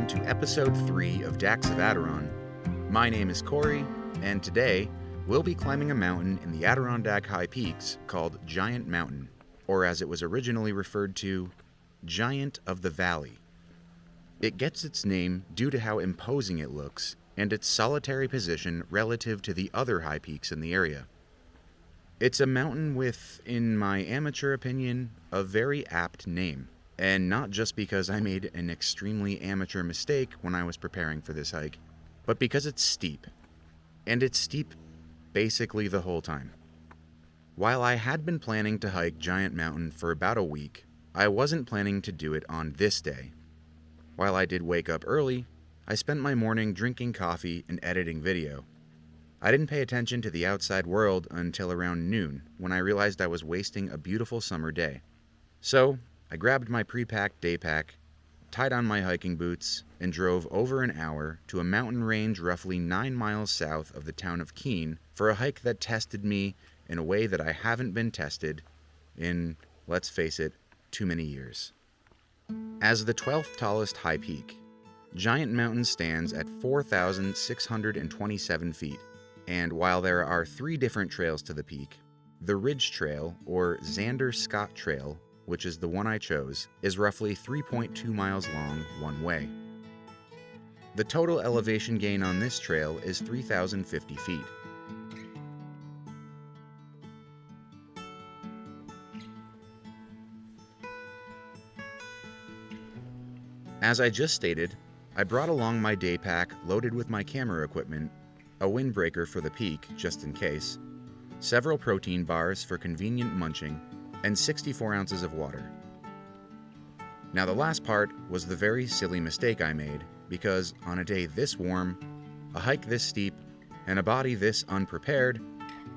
welcome to episode 3 of Dax of Adiron. My name is Corey, and today we'll be climbing a mountain in the Adirondack High Peaks called Giant Mountain, or as it was originally referred to, Giant of the Valley. It gets its name due to how imposing it looks and its solitary position relative to the other high peaks in the area. It's a mountain with, in my amateur opinion, a very apt name. And not just because I made an extremely amateur mistake when I was preparing for this hike, but because it's steep. And it's steep basically the whole time. While I had been planning to hike Giant Mountain for about a week, I wasn't planning to do it on this day. While I did wake up early, I spent my morning drinking coffee and editing video. I didn't pay attention to the outside world until around noon, when I realized I was wasting a beautiful summer day. So, I grabbed my pre-packed day pack, tied on my hiking boots, and drove over an hour to a mountain range roughly 9 miles south of the town of Keene for a hike that tested me in a way that I haven't been tested in, let's face it, too many years. As the 12th tallest high peak, Giant Mountain stands at 4,627 feet, and while there are 3 different trails to the peak, the Ridge Trail, or Xander Scott Trail, which is the one I chose, is roughly 3.2 miles long one way. The total elevation gain on this trail is 3,050 feet. As I just stated, I brought along my day pack loaded with my camera equipment, a windbreaker for the peak, just in case, several protein bars for convenient munching, and 64 ounces of water. Now the last part was the very silly mistake I made, because on a day this warm, a hike this steep, and a body this unprepared,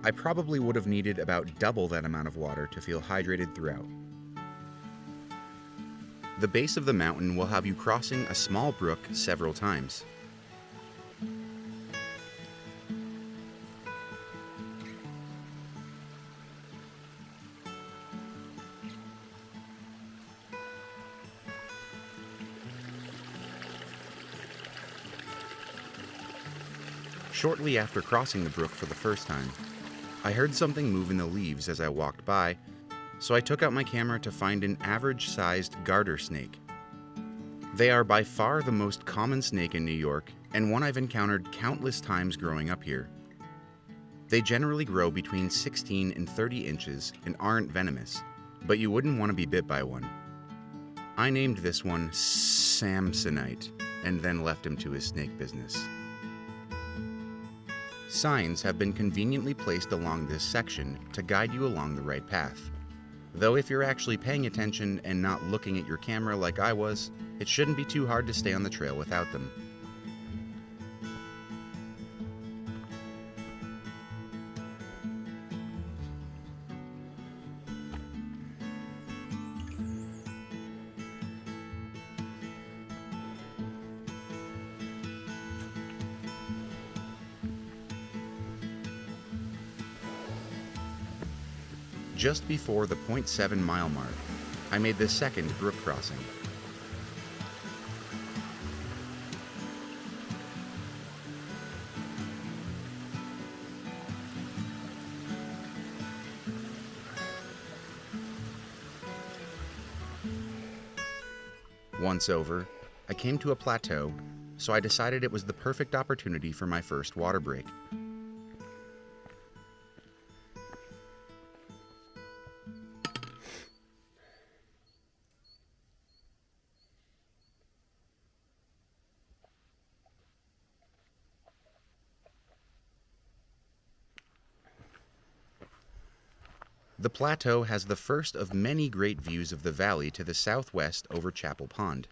I probably would have needed about double that amount of water to feel hydrated throughout. The base of the mountain will have you crossing a small brook several times. Shortly after crossing the brook for the first time, I heard something move in the leaves as I walked by, so I took out my camera to find an average-sized garter snake. They are by far the most common snake in New York, and one I've encountered countless times growing up here. They generally grow between 16 and 30 inches and aren't venomous, but you wouldn't want to be bit by one. I named this one Samsonite, and then left him to his snake business. Signs have been conveniently placed along this section to guide you along the right path. Though if you're actually paying attention and not looking at your camera like I was, it shouldn't be too hard to stay on the trail without them. Just before the 0.7 mile mark, I made the second brook crossing. Once over, I came to a plateau, so I decided it was the perfect opportunity for my first water break. The plateau has the first of many great views of the valley to the southwest over Chapel Pond.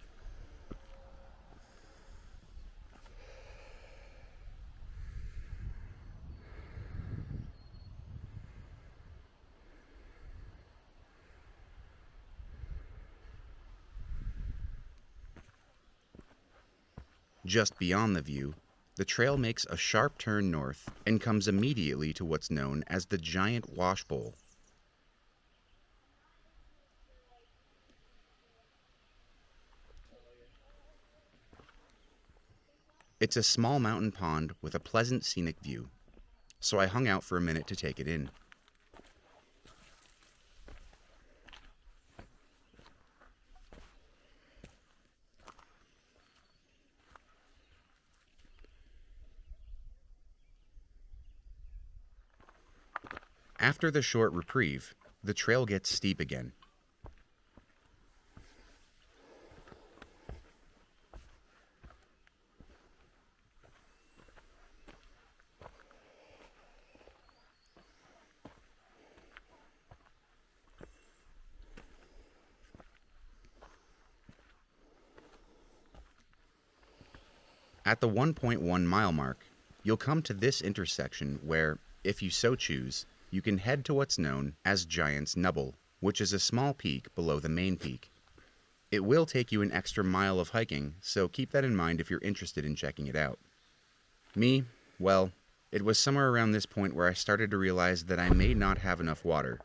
Just beyond the view, the trail makes a sharp turn north and comes immediately to what's known as the Giant Wash Bowl. It's a small mountain pond with a pleasant scenic view, so I hung out for a minute to take it in. After the short reprieve, the trail gets steep again. At the 1.1 mile mark, you'll come to this intersection where, if you so choose, you can head to what's known as Giant's Nubble, which is a small peak below the main peak. It will take you an extra mile of hiking, so keep that in mind if you're interested in checking it out. Me, well, it was somewhere around this point where I started to realize that I may not have enough water.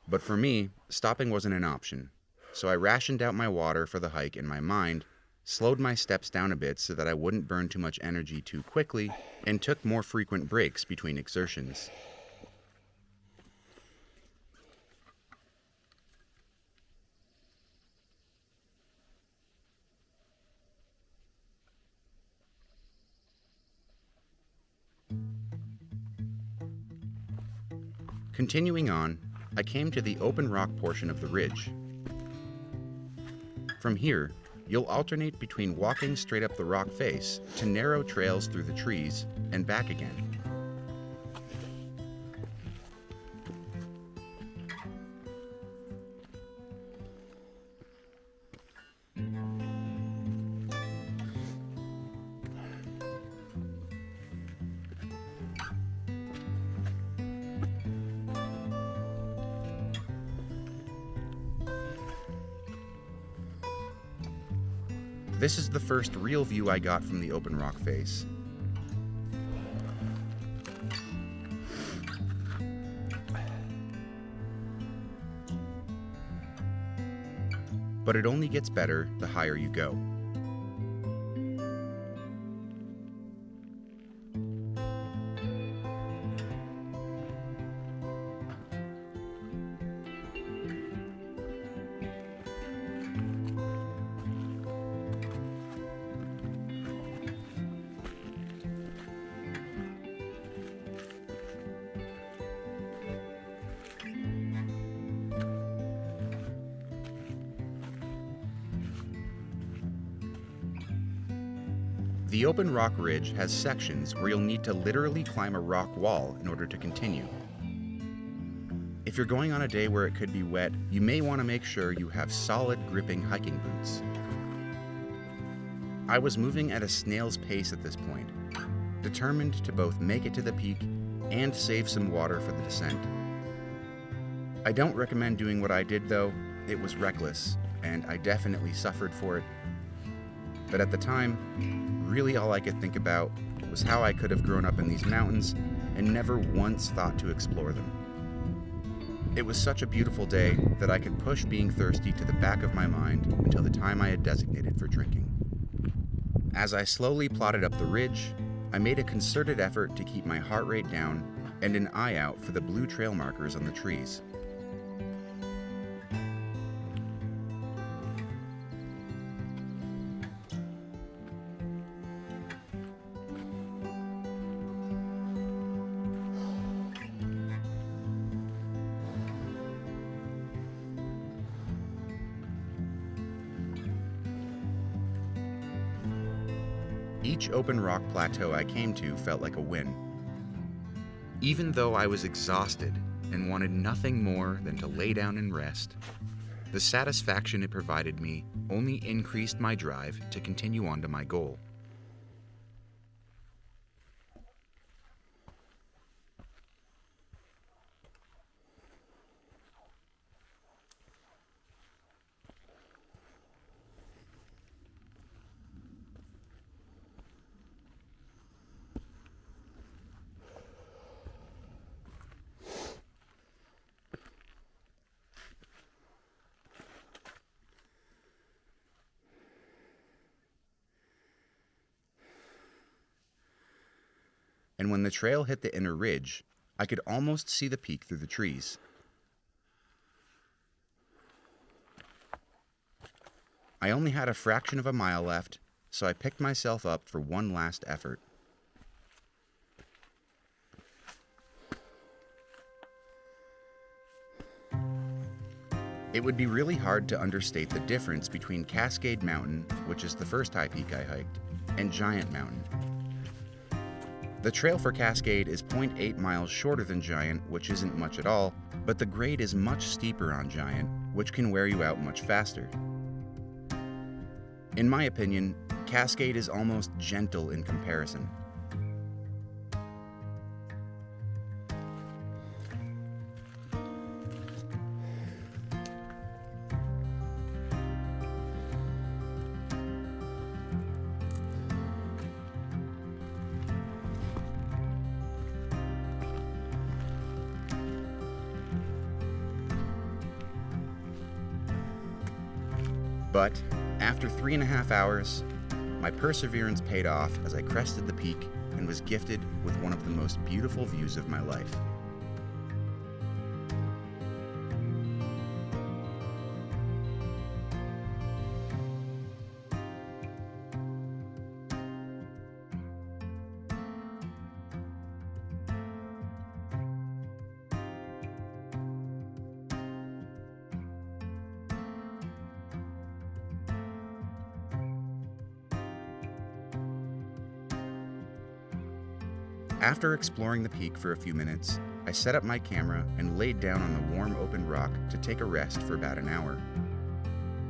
But for me, stopping wasn't an option, so I rationed out my water for the hike in my mind, slowed my steps down a bit so that I wouldn't burn too much energy too quickly, and took more frequent breaks between exertions. Continuing on, I came to the open rock portion of the ridge. From here, you'll alternate between walking straight up the rock face to narrow trails through the trees and back again. This is the first real view I got from the open rock face. But it only gets better the higher you go. The open rock ridge has sections where you'll need to literally climb a rock wall in order to continue. If you're going on a day where it could be wet, you may want to make sure you have solid gripping hiking boots. I was moving at a snail's pace at this point, determined to both make it to the peak and save some water for the descent. I don't recommend doing what I did though. It was reckless, and I definitely suffered for it. But at the time, really all I could think about was how I could have grown up in these mountains and never once thought to explore them. It was such a beautiful day that I could push being thirsty to the back of my mind until the time I had designated for drinking. As I slowly plodded up the ridge, I made a concerted effort to keep my heart rate down and an eye out for the blue trail markers on the trees. Each open rock plateau I came to felt like a win. Even though I was exhausted and wanted nothing more than to lay down and rest, the satisfaction it provided me only increased my drive to continue on to my goal. and when the trail hit the inner ridge, I could almost see the peak through the trees. I only had a fraction of a mile left, so I picked myself up for one last effort. It would be really hard to understate the difference between Cascade Mountain, which is the first high peak I hiked, and Giant Mountain. The trail for Cascade is 0.8 miles shorter than Giant, which isn't much at all, but the grade is much steeper on Giant, which can wear you out much faster. In my opinion, Cascade is almost gentle in comparison. But after 3.5 hours, my perseverance paid off as I crested the peak and was gifted with one of the most beautiful views of my life. After exploring the peak for a few minutes, I set up my camera and laid down on the warm open rock to take a rest for about an hour.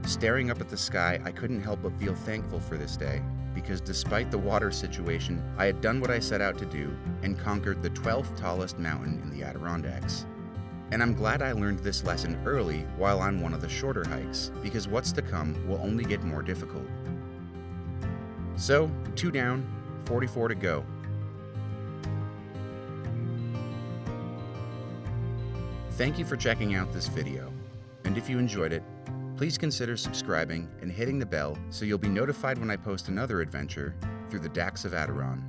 Staring up at the sky, I couldn't help but feel thankful for this day, because despite the water situation, I had done what I set out to do and conquered the 12th tallest mountain in the Adirondacks. And I'm glad I learned this lesson early while on one of the shorter hikes, because what's to come will only get more difficult. So, 2 down, 44 to go. Thank you for checking out this video, and if you enjoyed it, please consider subscribing and hitting the bell so you'll be notified when I post another adventure through the Dacks of Adiron.